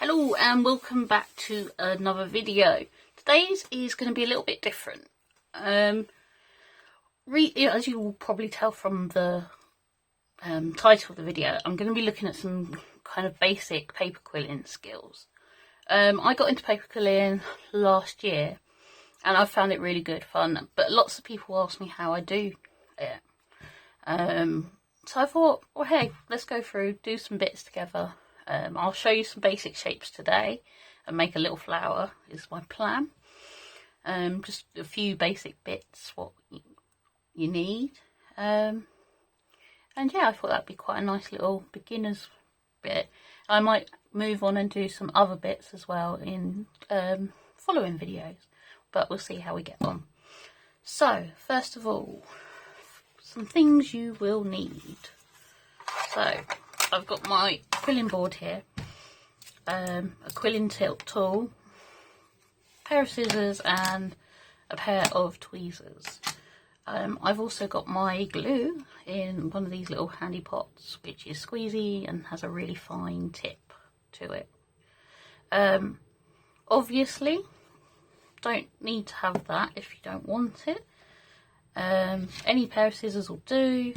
Hello and welcome back to another video. Today's is going to be a little bit different. As you will probably tell from the title of the video, I'm going to be looking at some kind of basic paper quilling skills. I got into paper quilling last year and I found it really good fun, but lots of people ask me how I do it. So I thought, well, hey, let's go through, do some bits together. I'll show you some basic shapes today and make a little flower is my plan. Just a few basic bits, what you need. And yeah, I thought that'd be quite a nice little beginner's bit. I might move on and do some other bits as well in following videos, but we'll see how we get on. So, first of all, some things you will need. So, I've got my quilling board here, a quilling tilt tool, a pair of scissors and a pair of tweezers. I've also got my glue in one of these little handy pots, which is squeezy and has a really fine tip to it. Obviously, don't need to have that if you don't want it. Any pair of scissors will do.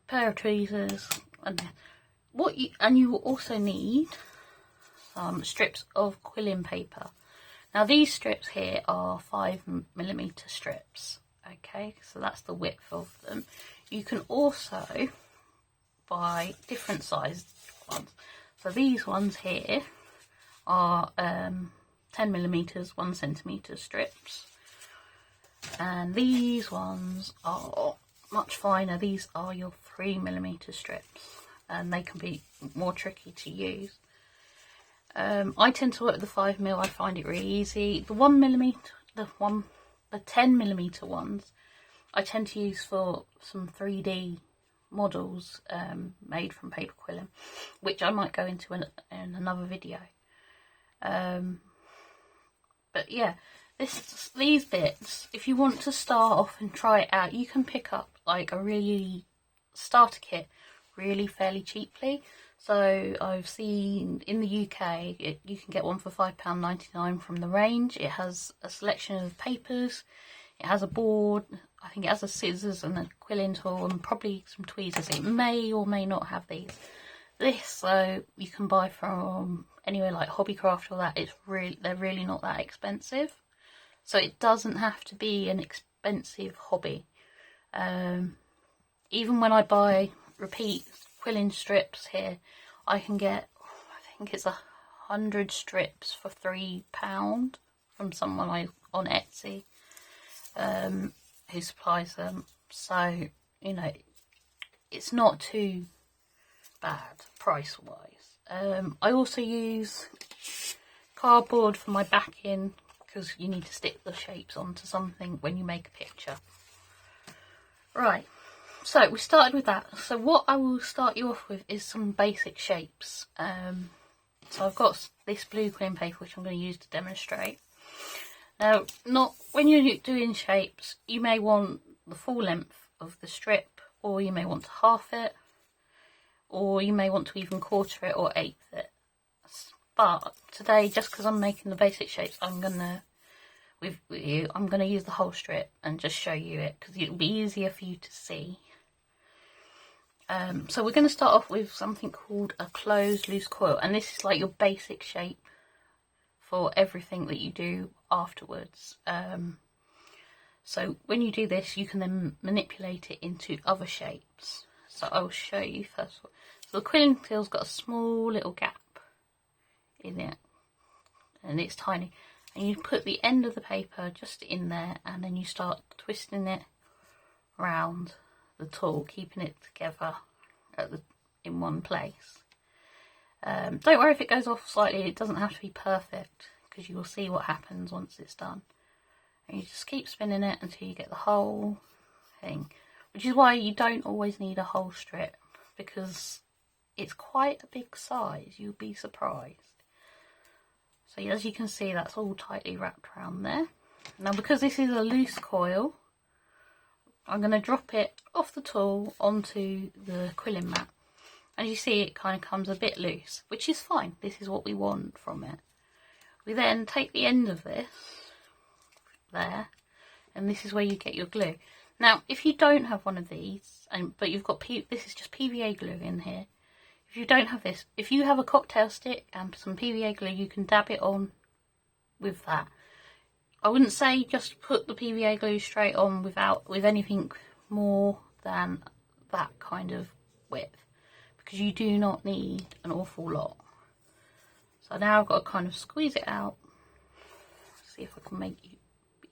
Pair of tweezers, and you will also need some strips of quilling paper. Now these strips here are 5mm strips, okay, so that's the width of them. You can also buy different sized ones. So these ones here are 10mm 1cm strips, and these ones are much finer. These are your 3mm strips, and they can be more tricky to use. I tend to work with the 5mm. I find it really easy. The 1mm, the 10mm ones, I tend to use for some 3D models made from paper quilling, which I might go into in another video. But yeah, these bits, if you want to start off and try it out, you can pick up like a really starter kit really fairly cheaply. So I've seen in the UK you can get one for £5.99 from the range. It has a selection of papers, it has a board, I think it has a scissors and a quilling tool and probably some tweezers. It may or may not have these. This you can buy from anywhere like Hobbycraft or that. They're really not that expensive, so it doesn't have to be an expensive hobby. Even when I buy repeat quilling strips here, I can get, I think it's 100 strips for £3 from someone on Etsy who supplies them. So, you know, it's not too bad price wise. I also use cardboard for my backing because you need to stick the shapes onto something when you make a picture. Right, so we started with that. So what I will start you off with is some basic shapes. So I've got this blue quilling paper which I'm going to use to demonstrate. Now, not when you're doing shapes, you may want the full length of the strip, or you may want to half it, or you may want to even quarter it or eighth it. But today, just because I'm making the basic shapes, I'm gonna use the whole strip and just show you it because it'll be easier for you to see. So we're going to start off with something called a closed loose coil, and this is like your basic shape for everything that you do afterwards. So when you do this, you can then manipulate it into other shapes. So I'll show you first. So the quilling tool's got a small little gap in it, and it's tiny. And you put the end of the paper just in there, and then you start twisting it round the tool, keeping it together in one place. Don't worry if it goes off slightly, it doesn't have to be perfect, because you will see what happens once it's done. And you just keep spinning it until you get the whole thing, which is why you don't always need a whole strip, because it's quite a big size. You'll be surprised. So as you can see, that's all tightly wrapped around there. Now because this is a loose coil, I'm going to drop it off the tool onto the quilling mat. As you see, it kind of comes a bit loose, which is fine. This is what we want from it. We then take the end of this there, and this is where you get your glue. Now, if you don't have one of these, but you've got this is just PVA glue in here. If you don't have this, if you have a cocktail stick and some PVA glue, you can dab it on with that. I wouldn't say just put the PVA glue straight on with anything more than that kind of width, because you do not need an awful lot. So now I've got to kind of squeeze it out. See if I can make it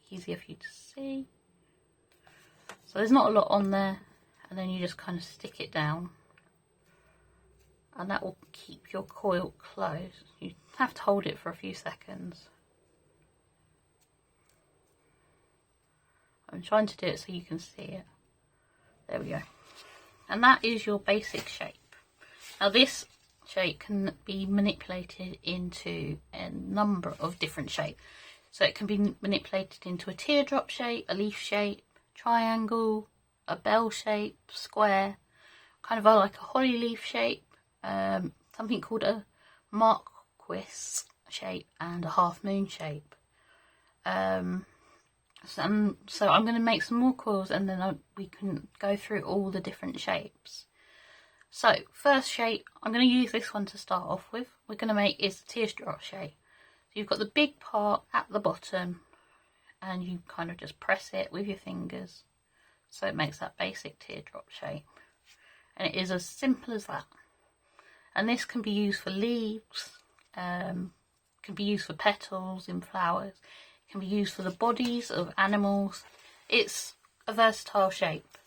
easier for you to see. So there's not a lot on there, and then you just kind of stick it down, and that will keep your coil closed. You have to hold it for a few seconds. I'm trying to do it so you can see it. There we go. And that is your basic shape. Now this shape can be manipulated into a number of different shapes. So it can be manipulated into a teardrop shape, a leaf shape, triangle, a bell shape, square, kind of like a holly leaf shape, something called a marquise shape, and a half moon shape. So I'm going to make some more coils, and then we can go through all the different shapes. So first shape, I'm going to use this one to start off with. We're going to make is the teardrop shape. So you've got the big part at the bottom, and you kind of just press it with your fingers, so it makes that basic teardrop shape. And it is as simple as that. And this can be used for leaves, can be used for petals in flowers. Can be used for the bodies of animals. It's a versatile shape.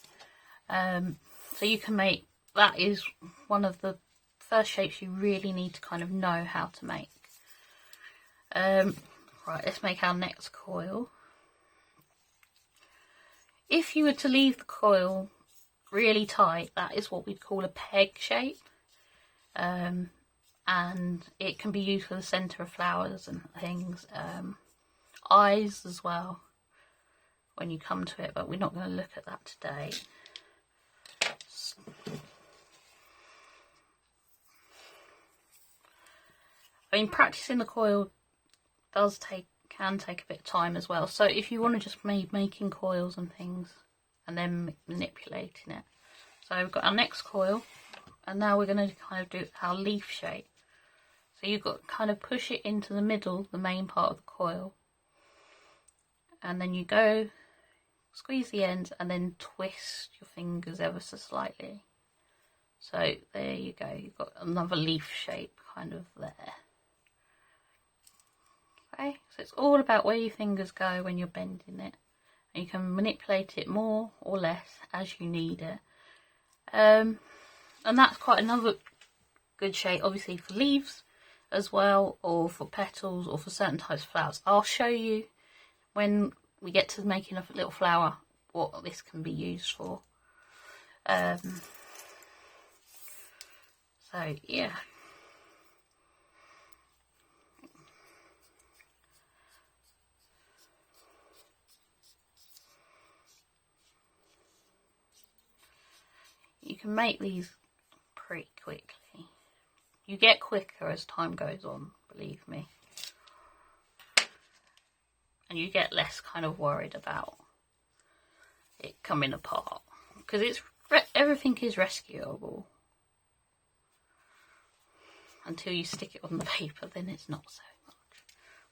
So you can make, that is one of the first shapes you really need to kind of know how to make. Right, let's make our next coil. If you were to leave the coil really tight, that is what we'd call a peg shape. And it can be used for the centre of flowers and things. Eyes as well when you come to it, but we're not going to look at that today. I mean, practicing the coil can take a bit of time as well, so if you want to just making coils and things and then manipulating it. So we've got our next coil, and now we're going to kind of do our leaf shape. So you've got to kind of push it into the middle, the main part of the coil, and then you go squeeze the ends and then twist your fingers ever so slightly. So there you go, you've got another leaf shape kind of there. Okay, so it's all about where your fingers go when you're bending it, and you can manipulate it more or less as you need it. And that's quite another good shape, obviously for leaves as well, or for petals, or for certain types of flowers. I'll show you when we get to making a little flower what this can be used for. So yeah. You can make these pretty quickly. You get quicker as time goes on, believe me. And you get less kind of worried about it coming apart, because everything is rescuable until you stick it on the paper. Then it's not so much.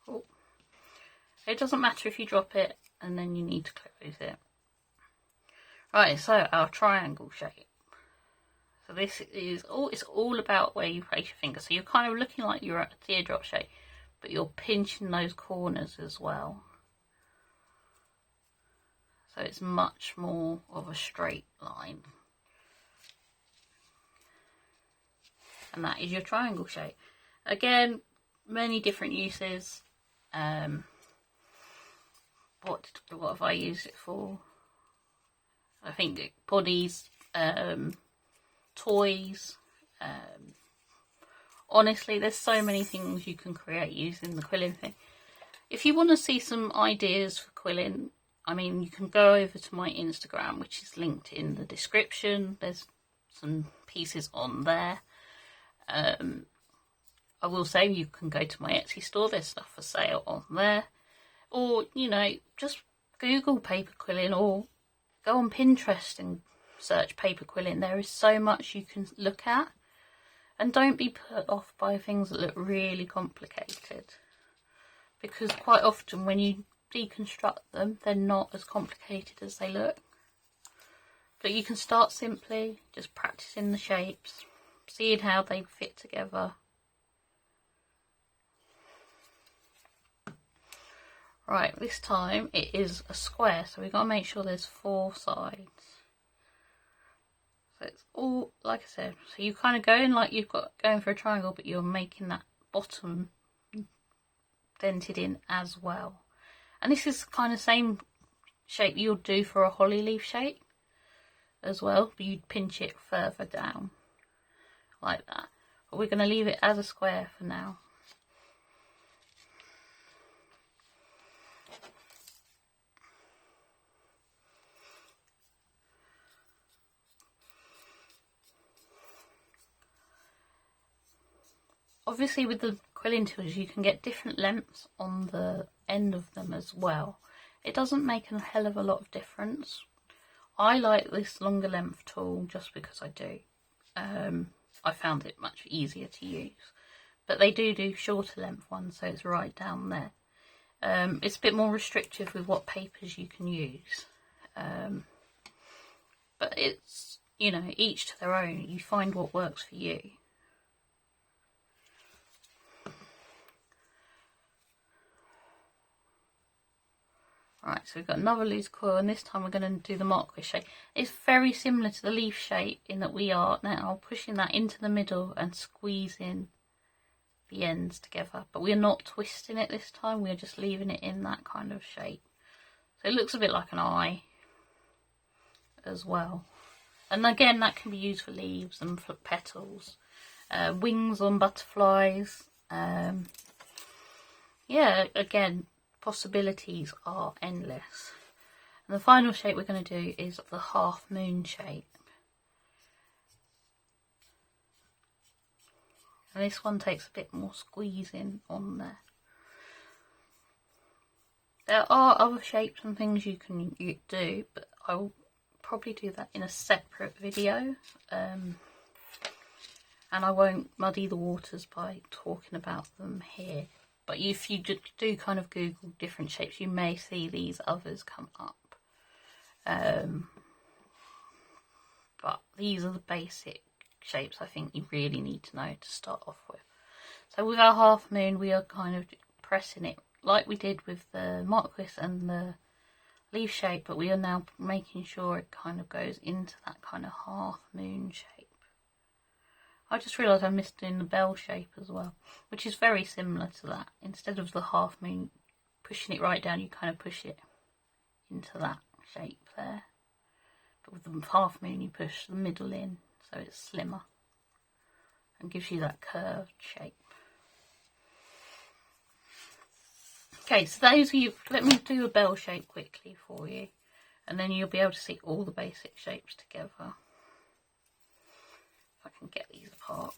Oh. It doesn't matter if you drop it and then you need to close it. Right, so our triangle shape. So this is it's all about where you place your finger. So you're kind of looking like you're at a teardrop shape, but you're pinching those corners as well. So it's much more of a straight line. And that is your triangle shape. Again, many different uses. What have I used it for? I think bodies, toys. Honestly, there's so many things you can create using the quilling thing. If you want to see some ideas for quilling, I mean, you can go over to my Instagram, which is linked in the description. There's some pieces on there. I will say you can go to my Etsy store, there's stuff for sale on there. Or, you know, just Google paper quilling or go on Pinterest and search paper quilling. There is so much you can look at. And don't be put off by things that look really complicated. Because quite often when you deconstruct them, they're not as complicated as they look. But you can start simply, just practicing the shapes, seeing how they fit together. Right, this time it is a square, so we've got to make sure there's 4 sides. So it's all, like I said, so you kind of go in like you've got going for a triangle, but you're making that bottom dented in as well. And this is kind of same shape you'll do for a holly leaf shape as well, but you'd pinch it further down like that. But we're going to leave it as a square for now. Obviously with the quilling tools you can get different lengths on the end of them as well. It doesn't make a hell of a lot of difference. I like this longer length tool just because I do. I found it much easier to use. But they do shorter length ones, so it's right down there. It's a bit more restrictive with what papers you can use. But it's, you know, each to their own. You find what works for you. Right, so we've got another loose coil, and this time we're going to do the Marquis shape. It's very similar to the leaf shape in that we are now pushing that into the middle and squeezing the ends together. But we're not twisting it this time, we're just leaving it in that kind of shape. So it looks a bit like an eye as well. And again, that can be used for leaves and for petals, wings on butterflies. Yeah, again, possibilities are endless. And the final shape we're going to do is the half moon shape. And this one takes a bit more squeezing on there. There are other shapes and things you can do, but I will probably do that in a separate video. And I won't muddy the waters by talking about them here. But if you do kind of Google different shapes, you may see these others come up. But these are the basic shapes I think you really need to know to start off with. So with our half moon, we are kind of pressing it like we did with the Marquis and the leaf shape, but we are now making sure it kind of goes into that kind of half moon shape. I just realised I missed doing the bell shape as well, which is very similar to that. Instead of the half moon pushing it right down, you kind of push it into that shape there. But with the half moon, you push the middle in, so it's slimmer and gives you that curved shape. Okay, so those of you, let me do a bell shape quickly for you, and then you'll be able to see all the basic shapes together. If I can get these apart.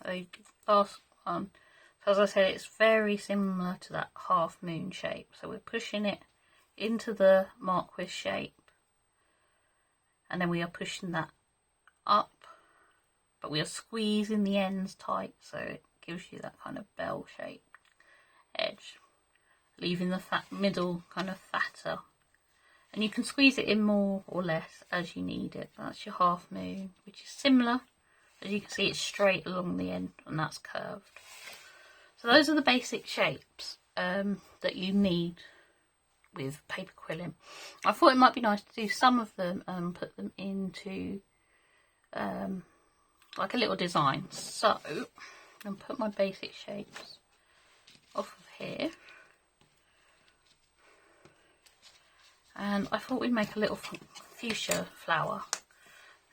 Right, so last one, so as I said, it's very similar to that half moon shape. So we're pushing it into the Marquis shape, and then we are pushing that up, but we are squeezing the ends tight, so it gives you that kind of bell shape edge, leaving the middle kind of fatter. And you can squeeze it in more or less as you need it. That's your half moon, which is similar. As you can see, it's straight along the end, and that's curved. So those are the basic shapes that you need with paper quilling. I thought it might be nice to do some of them and put them into like a little design. So I'm going to put my basic shapes off of here. And I thought we'd make a little fuchsia flower.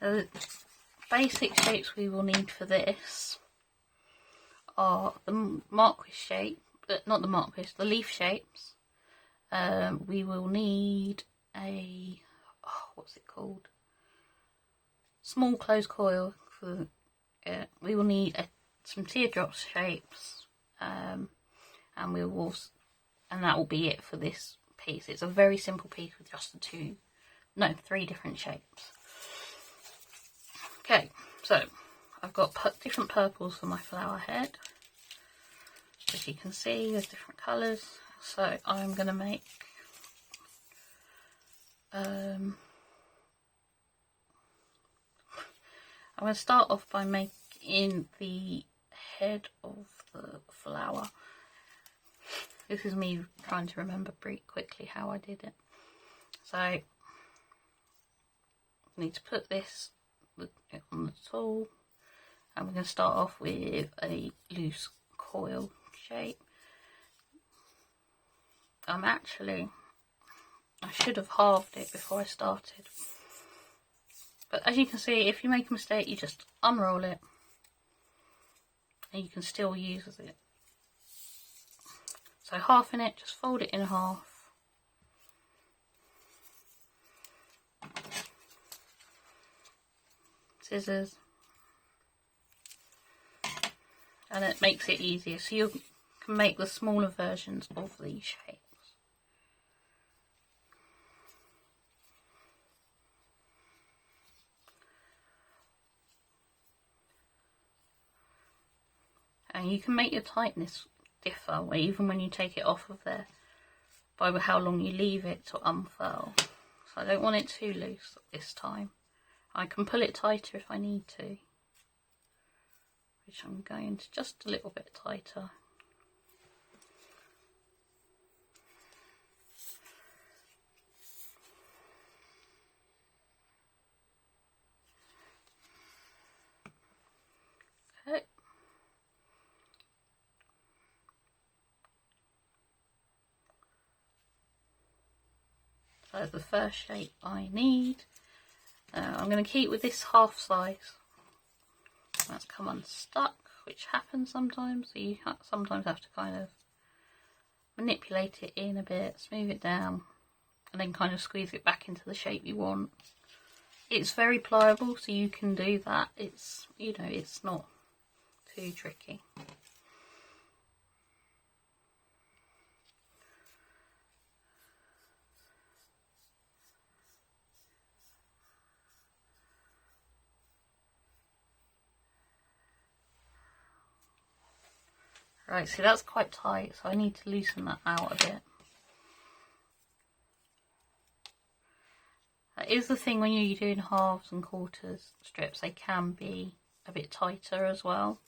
The basic shapes we will need for this are the Marquis shape, not the Marquis, the leaf shapes. We will need a, what's it called? Small closed coil. For we will need some teardrop shapes, and we will, and that will be it for this piece. It's a very simple piece with just the 3 different shapes. Okay, so I've got different purples for my flower head. As you can see, there's different colours. So I'm going to make I'm going to start off by making the head of the flower. This is me trying to remember pretty quickly how I did it. So I need to put this on the tool, and we're going to start off with a loose coil shape. I should have halved it before I started. But as you can see, if you make a mistake, you just unroll it and you can still use it. So halving it, just fold it in half. Scissors. And it makes it easier. So you can make the smaller versions of these shapes. And you can make your tightness differ, even when you take it off of there, by how long you leave it to unfurl. So I don't want it too loose this time. I can pull it tighter if I need to, which I'm going to just a little bit tighter. Okay. So the first shape I need, I'm going to keep with this half size. That's come unstuck, which happens sometimes, so you sometimes have to kind of manipulate it in a bit, smooth it down, and then kind of squeeze it back into the shape you want. It's very pliable, so you can do that. It's, you know, it's not too tricky. Right, so that's quite tight, so I need to loosen that out a bit. That is the thing when you're doing halves and quarters strips, they can be a bit tighter as well.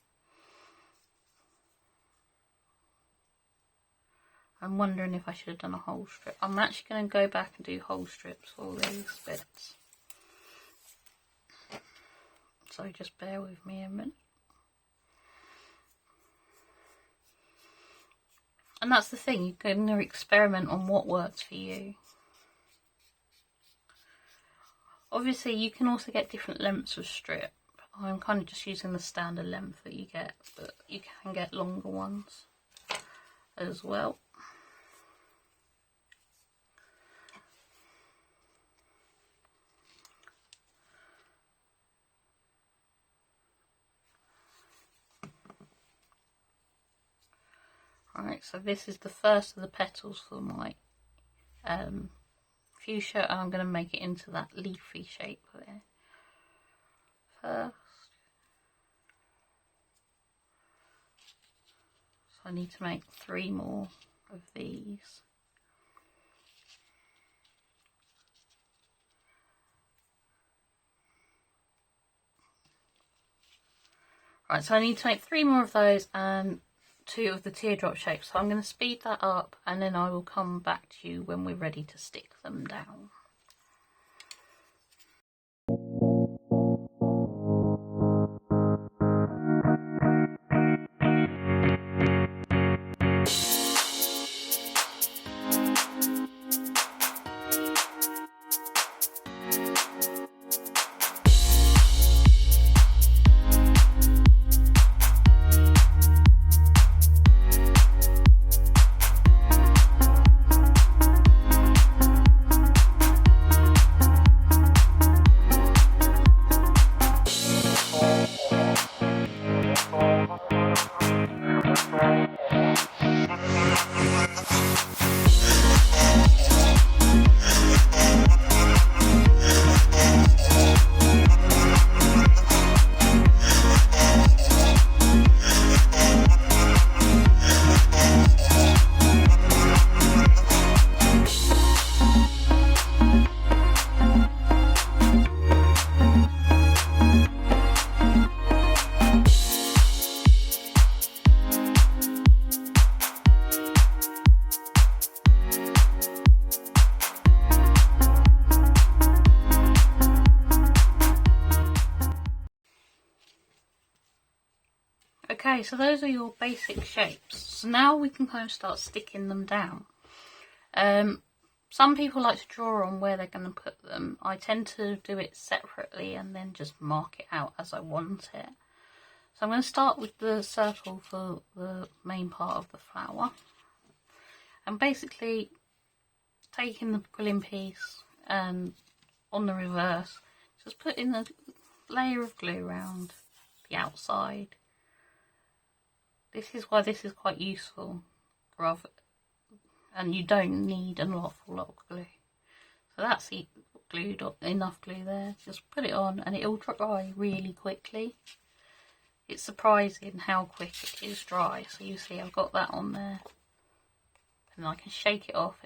I'm wondering if I should have done a whole strip. I'm actually going to go back and do whole strips for all these bits. So just bear with me a minute. And that's the thing, you can experiment on what works for you. Obviously you can also get different lengths of strip. I'm kind of just using the standard length that you get, but you can get longer ones as well. Alright, so this is the first of the petals for my fuchsia, and I'm going to make it into that leafy shape there first. So I need to make 3 more of these. Right, so I need to make 3 more of those, and two of the teardrop shapes, so I'm going to speed that up and then I will come back to you when we're ready to stick them down. Okay, so those are your basic shapes. So now we can kind of start sticking them down. Some people like to draw on where they're going to put them. I tend to do it separately and then just mark it out as I want it. So I'm going to start with the circle for the main part of the flower. And basically taking the quilling piece and on the reverse, just putting a layer of glue around the outside. This is why this is quite useful, and you don't need an awful lot of glue. So that's glued up, enough glue there. Just put it on and it'll dry really quickly. It's surprising how quick it is dry. So you see I've got that on there. And I can shake it off,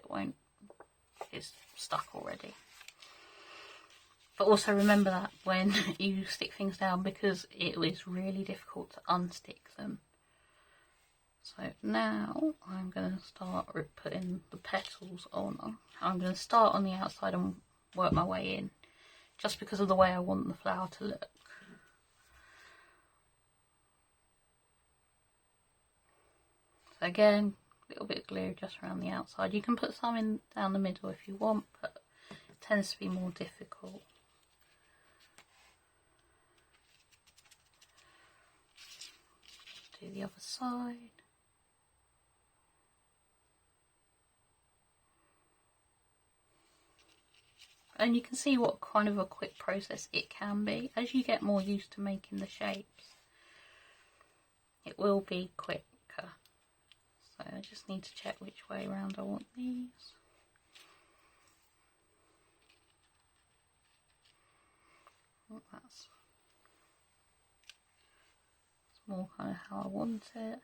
it's stuck already. But also remember that when you stick things down, because it is really difficult to unstick them. So now I'm going to start putting the petals on. I'm going to start on the outside and work my way in, just because of the way I want the flower to look. So again, a little bit of glue just around the outside. You can put some in down the middle if you want, but it tends to be more difficult. Do the other side. And you can see what kind of a quick process it can be. As you get more used to making the shapes, it will be quicker. So I just need to check which way around I want these. Oh, that's more kind of how I want it.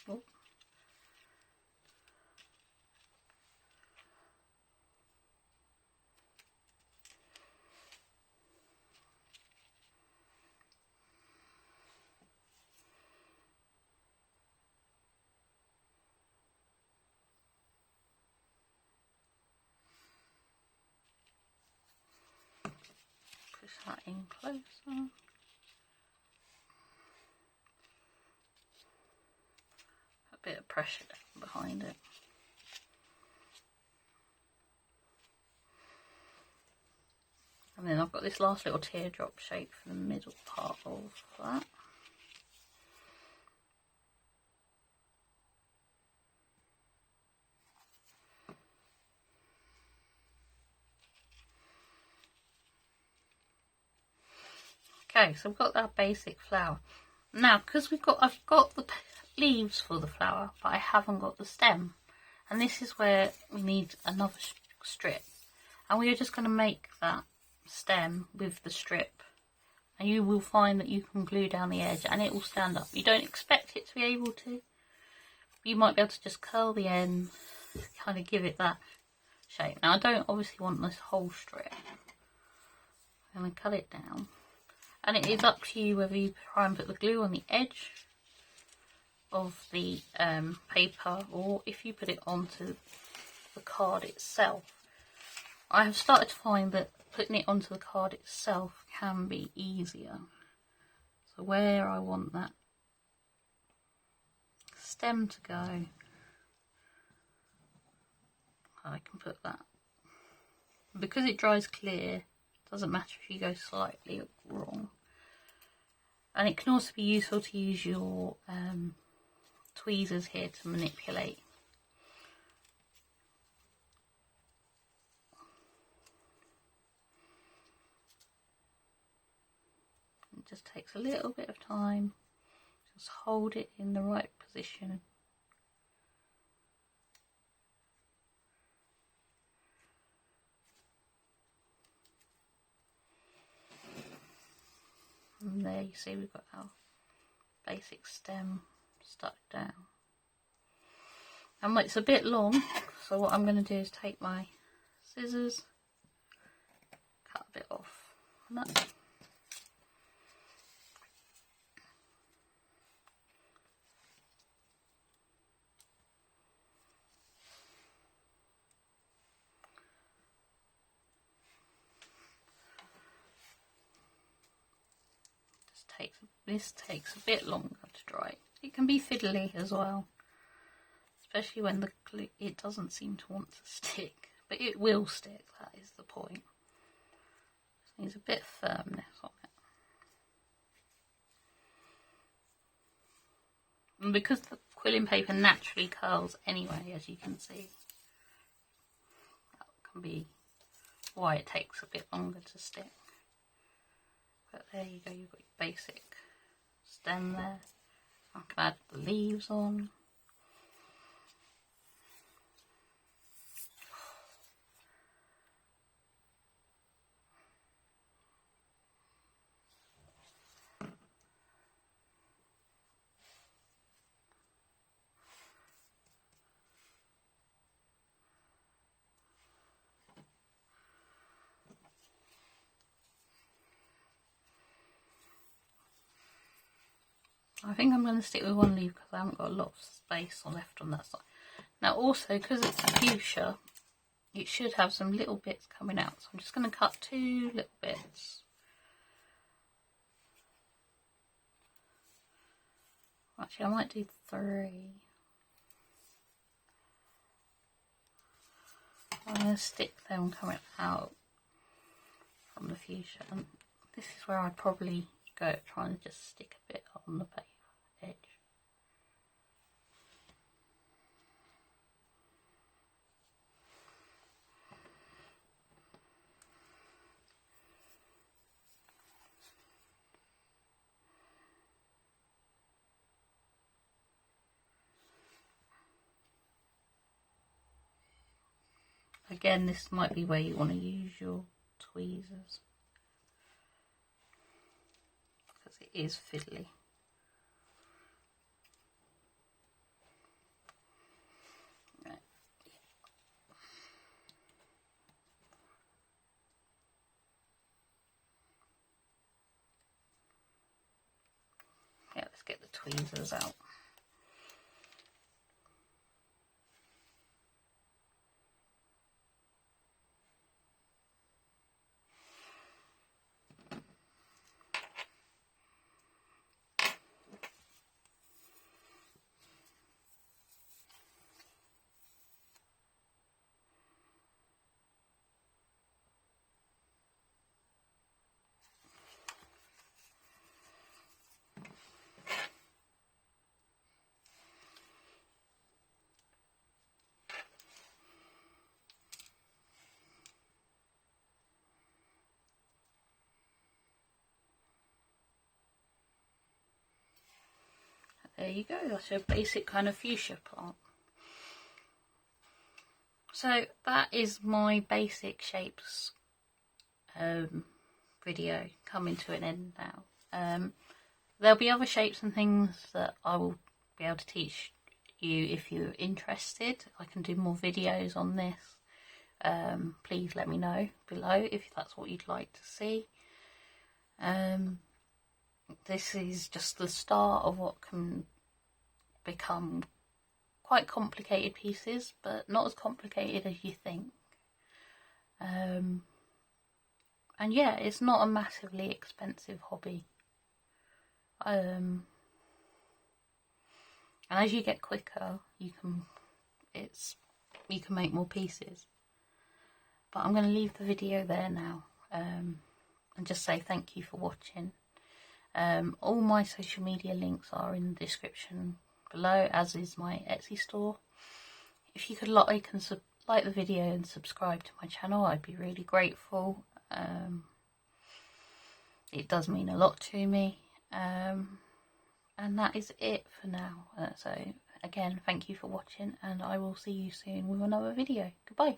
Oh. Push that in closer. A bit of pressure down behind it. And then I've got this last little teardrop shape for the middle part of that. Okay, so we've got that basic flower. Now, because I've got the leaves for the flower, but I haven't got the stem. And this is where we need another strip. And we are just going to make that stem with the strip. And you will find that you can glue down the edge and it will stand up. You don't expect it to be able to. you might be able to just curl the end, kind of give it that shape. Now I don't obviously want this whole strip. I'm going to cut it down, and it is up to you whether you try and put the glue on the edge of the paper, or if you put it onto the card itself. I have started to find that putting it onto the card itself can be easier. So where I want that stem to go, I can put that. Because it dries clear, doesn't matter if you go slightly wrong. And it can also be useful to use your tweezers here to manipulate. It just takes a little bit of time. Just hold it in the right position. And there you see we've got our basic stem stuck down. And it's a bit long, so what I'm going to do is take my scissors, cut a bit off. And that. This takes a bit longer to dry. It can be fiddly as well, especially when the glue, it doesn't seem to want to stick, but it will stick. That is the point. Just needs a bit of firmness on it. And because the quilling paper naturally curls anyway, as you can see, that can be why it takes a bit longer to stick. But there you go, you've got your basic stem there. I can add the leaves on. I think I'm going to stick with one leaf because I haven't got a lot of space left on that side. Now also, because it's fuchsia, it should have some little bits coming out. So I'm just going to cut 2 little bits. Actually, I might do 3. I'm going to stick them coming out from the fuchsia. And this is where I'd probably go, trying to just stick a bit on the paper edge. Again, this might be where you want to use your tweezers, because it is fiddly. Right. Yeah, let's get the tweezers out. There you go, that's your basic kind of fuchsia plant. So that is my basic shapes video coming to an end now. There'll be other shapes and things that I will be able to teach you if you're interested. I can do more videos on this. Please let me know below if that's what you'd like to see. This is just the start of what can become quite complicated pieces, but not as complicated as you think. And yeah, it's not a massively expensive hobby. And as you get quicker, you can make more pieces. But I'm going to leave the video there now, and just say thank you for watching. All my social media links are in the description below, as is my Etsy store. If you could like the video and subscribe to my channel, I'd be really grateful. It does mean a lot to me. And that is it for now. So again, thank you for watching, and I will see you soon with another video. Goodbye.